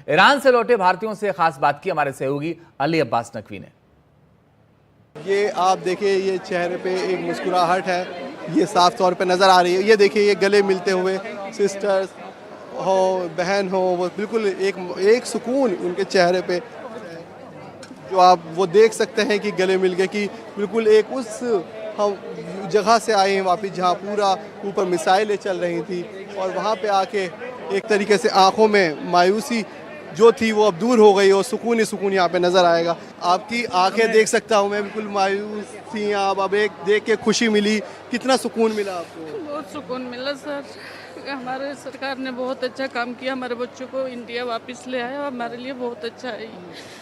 Iran से लौटे भारतीयों से खास बात की हमारे सहयोगी अली अब्बास नकवी ने। ये आप देखिए, ये चेहरे पे एक मुस्कुराहट है, ये साफ तौर पे नज़र आ रही है। ये देखिए, ये गले मिलते हुए सिस्टर्स हो, बहन हो, वो बिल्कुल एक सुकून उनके चेहरे पे जो आप वो देख सकते हैं कि गले मिल गए, कि बिल्कुल एक उस हम जगह से आए हैं वापस जहाँ पूरा ऊपर मिसाइलें चल रही थी, और वहाँ पे आके एक तरीके से आंखों में मायूसी जो थी वो अब दूर हो गई और सुकून ही सुकून यहाँ पे नज़र आएगा। आपकी आंखें देख सकता हूँ मैं, बिल्कुल मायूस थी आप, अब एक देख के खुशी मिली। कितना सुकून मिला आपको? बहुत सुकून मिला सर, हमारे सरकार ने बहुत अच्छा काम किया, हमारे बच्चों को इंडिया वापस ले आया, हमारे लिए बहुत अच्छा है।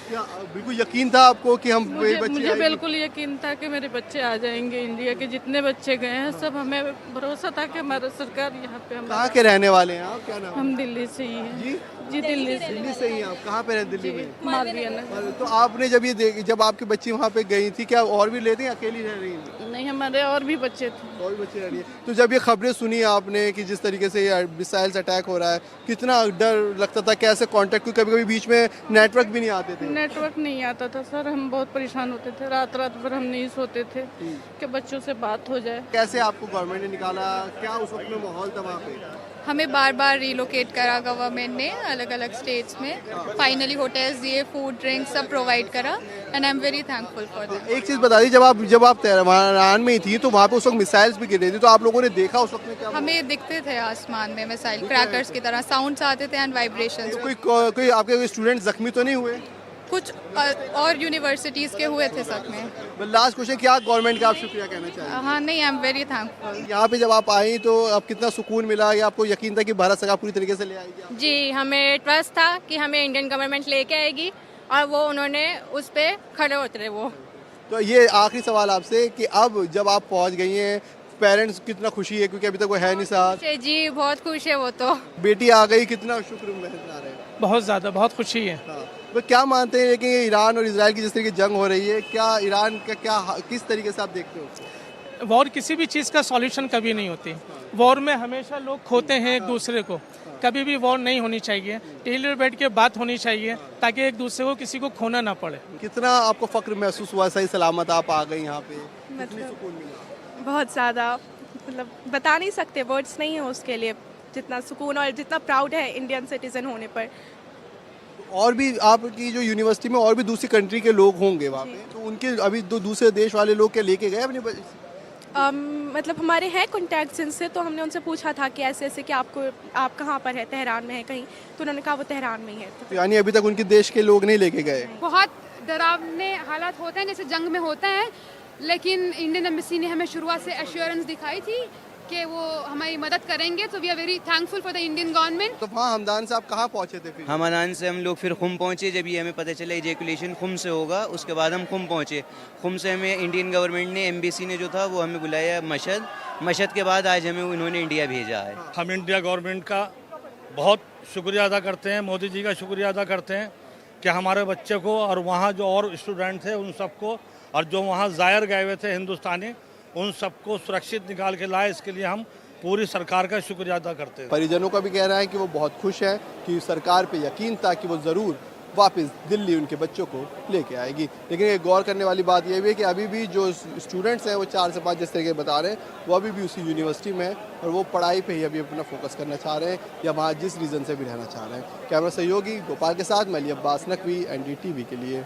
क्या बिल्कुल यकीन था आपको कि हम मुझे बिल्कुल यकीन था कि मेरे बच्चे आ जाएंगे। इंडिया के जितने बच्चे गए हैं सब, हमें भरोसा था कि हमारा सरकार यहाँ पे। हम कहाँ के रहने वाले हैं आप? क्या नाम? हम दिल्ली से ही हैं। जी दिल्ली से ही हैं आप? कहाँ पे रहते? दिल्ली में। मालवीय नगर। तो आपने जब आपकी बच्ची वहाँ पे गई थी, क्या और भी लेते हैं, अकेली रह रही हैं? नहीं, हमारे और भी बच्चे थे। और भी बच्चे रह रही है। तो जब ये खबरें सुनी आपने कि जिस तरीके से ये मिसाइल से अटैक हो रहा है, कितना डर लगता था? कैसे कांटेक्ट, क्योंकि कभी कभी बीच में नेटवर्क भी नहीं आते थे। नेटवर्क नहीं आता था सर, हम बहुत परेशान होते थे, रात रात भर हम नहीं सोते थे कि बच्चों से बात हो जाए। कैसे आपको गवर्नमेंट ने निकाला? क्या उस वक्त में माहौल था वहाँ पे? हमें बार बार रिलोकेट करा गवर्नमेंट ने अलग अलग स्टेट्स में, फाइनली होटल्स दिए, फूड ड्रिंक्स सब प्रोवाइड करा, and I am very thankful for that. एक चीज़ बता दी, जब आप तेहरान में ही थी तो वहाँ पे उस वक्त मिसाइल्स भी गिर रही थी, तो आप लोगों ने देखा उस वक्त में क्या? हमें दिखते थे आसमान में मिसाइल क्रैकर्स की तरह, साउंड्स आते थे एंड वाइब्रेशंस। कोई आपके स्टूडेंट जख्मी तो नहीं हुए? कुछ और यूनिवर्सिटीज़ के हुए थे सब में। लास्ट क्वेश्चन, क्या गवर्नमेंट का आप शुक्रिया कहना चाहेंगे? हाँ नहीं, आई एम वेरी थैंकफुल। यहाँ पे जब आप आई तो अब कितना सुकून मिला, या आपको यकीन था कि भारत सरकार पूरी तरीके से ले आएगी? जी, हमें ट्रस्ट था कि हमें इंडियन गवर्नमेंट लेके आएगी, और वो उन्होंने उस पर खड़े उतरे वो। तो ये आखिरी सवाल आपसे कि अब जब आप पहुँच गई हैं, पेरेंट्स कितना खुशी है, क्योंकि अभी तक वो है नहीं साथ? जी बहुत खुश है वो तो। बेटी आ गई, कितना शुक्र मना रहे हैं? बहुत ज़्यादा, बहुत खुशी है। हाँ। तो क्या मानते हैं कि ईरान और इजराइल की जिस तरीके की जंग हो रही है, क्या ईरान का किस तरीके से आप देखते हो? वॉर किसी भी चीज़ का सॉल्यूशन कभी नहीं होती। वॉर में हमेशा लोग खोते हैं एक दूसरे को। कभी भी वॉर नहीं होनी चाहिए, टेबल पर बैठ के बात होनी चाहिए, ताकि एक दूसरे को किसी को खोना ना पड़े। कितना आपको फक्र महसूस हुआ, सही सलामत आप आ गई यहाँ पे? मतलब बहुत ज़्यादा, मतलब बता नहीं सकते, वर्ड्स नहीं है उसके लिए, जितना सुकून और जितना प्राउड है इंडियन सिटीजन होने पर। और भी आपकी जो यूनिवर्सिटी में और भी दूसरी कंट्री के लोग होंगे वहाँ पे, तो उनके अभी दूसरे देश वाले लोग क्या लेके गए अपने? मतलब हमारे हैं कॉन्टैक्ट्स इनसे, तो हमने उनसे पूछा था कि ऐसे ऐसे कि आप कहाँ पर है, तेहरान में है कहीं, तो उन्होंने कहा वो तेहरान में ही है। तो यानी अभी तक उनके देश के लोग नहीं लेके गए? बहुत डरावने हालात होते हैं जैसे जंग में होते हैं, लेकिन इंडियन एम्बेसी ने हमें शुरुआत से एश्योरेंस दिखाई थी कि वो हमारी मदद करेंगे, तो we are very thankful for the Indian government. तो वहाँ हमदान से आप कहाँ पहुँचे थे फिर? हमदान से हम लोग फिर खुम पहुँचे। जब ये हमें पता चला इजैकुलेशन खुम से होगा, उसके बाद हम खुम पहुँचे। खुम से हमें इंडियन गवर्नमेंट ने, एम्बेसी ने जो था वो हमें बुलाया मशहद के बाद आज हमें उन्होंने इंडिया भेजा है। हम इंडिया गवर्नमेंट का बहुत शुक्रिया अदा करते हैं, मोदी जी का शुक्रिया अदा करते हैं कि हमारे बच्चे को और वहाँ जो और स्टूडेंट थे उन सबको, और जो वहाँ ज़ायर गए हुए थे हिंदुस्तानी, उन सबको सुरक्षित निकाल के लाए। इसके लिए हम पूरी सरकार का शुक्रिया अदा करते हैं। परिजनों का भी कहना है कि वो बहुत खुश हैं कि सरकार पे यकीन था कि वो ज़रूर वापस दिल्ली उनके बच्चों को लेके आएगी। लेकिन एक गौर करने वाली बात यह भी है कि अभी भी जो स्टूडेंट्स हैं वो 4 से 5 जिस तरीके बता रहे हैं, वो अभी भी उसी यूनिवर्सिटी में हैं और वो पढ़ाई पे ही अभी अपना फोकस करना चाह रहे हैं, या वहाँ जिस रीज़न से भी रहना चाह रहे हैं। कैमरा सहयोगी गोपाल के साथ मैं अली अब्बास नकवी, NDTV के लिए।